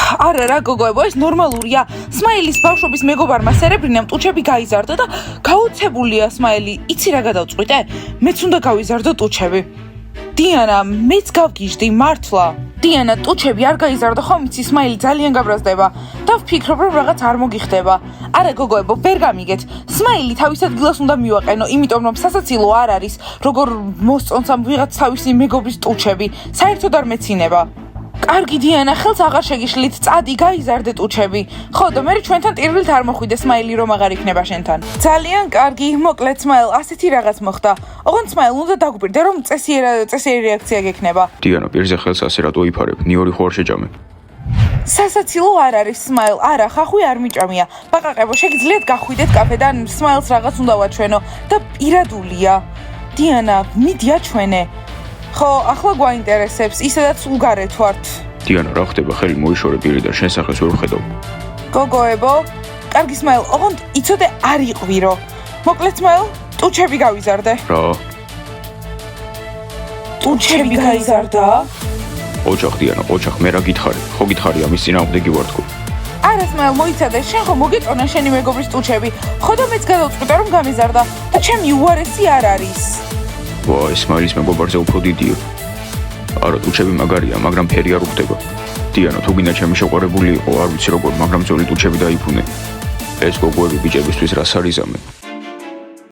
არა რა გოგოებო, ეს ნორმალურია. სმაილის ბავშვობის მეგობარმა სერებრინამ ტუჩები გაიზარდა და გაოცებულია სმაილი. იცი რა გადავწყვიტე? მეც უნდა გავიზარდო ტუჩები. დიანა, მეც გავგიჟდი, მართლა. დიანა, ტუჩები არ გაიზარდო, ხომ იცი სმაილი ძალიან გაბრაზდება და ვფიქრობ, რომ რაღაც არ მოგიხდება. არა გოგოებო, ვერ გამიგეთ. სმაილი თავის ადგილას უნდა მივაყენო, იმიტომ რომ სასაცილო არ არის, როგორ მოსწონს ამ ვიღაც თავისი მეგობრის ტუჩები. საერთოდ არ მეცინება. კარგი დიანა, ხელს აღარ შეგიშლით, წადი გაიზარდე ტუჩები. ხო და მე ჩვენთან ტირვილთ არ მოხვიდე სმაილი რომ აღარ იქნება შენთან. ძალიან კარგი, მოკლედ სმაილ, ასეთი რაღაც მოხდა. ოღონდ სმაილ უნდა დაგვირდე რომ წესიერი რეაქცია გექნება. დიანა, პირზე ხელს ასე რატო იფარებ? ნიორი ხო არ შეჭამე? სასაცილო არ არის სმაილ, არა, ხახვი არ მიჭამია. ბაყაყებო, შეგიძლიათ გახვიდეთ კაფედან, სმაილს რაღაც უნდა ვაჩვენო და პირადულია. დიანა, მიდი აჩვენე. ხო, ახლა გვაინტერესებს, ისედაც სულ გარეთ ვართ. დიანა, რა ხდება? ხელი მოიშორე პირიდან, შენ სახელს ვერ ვხედავ. გოგოებო, კარგი სმაილ, ოღონდ იცოდე არ იყვირო. მოკლედ სმაილ, ტუჩები გავიზარდე. რა? ტუჩები გაიზარდა? ოჯახ დიანა, ოჯახ, მე რა გითხარი? ხო გითხარი ამის წინააღმდეგი ვარ თქო. არა სმაილ, მოიცადე, შენ ხო მოგეწონა შენი მეგობრის ტუჩები. ხო და მეც გადავწყვიტე რომ გამიზარდა და ჩემი უარესი არ არის. ვაი, სმაილის მეგობარზე უფრო დიდია. არა, ტუჩები მაგარია, მაგრამ ფერი არ უხდება. დიანა, თუ გინდა ჩემი შეყვარებული იყო, არ ვიცი როგორ, მაგრამ ძველი ტუჩები დაიფუნე. ეს გოგოები ბიჭებისთვის რას არიზამენ?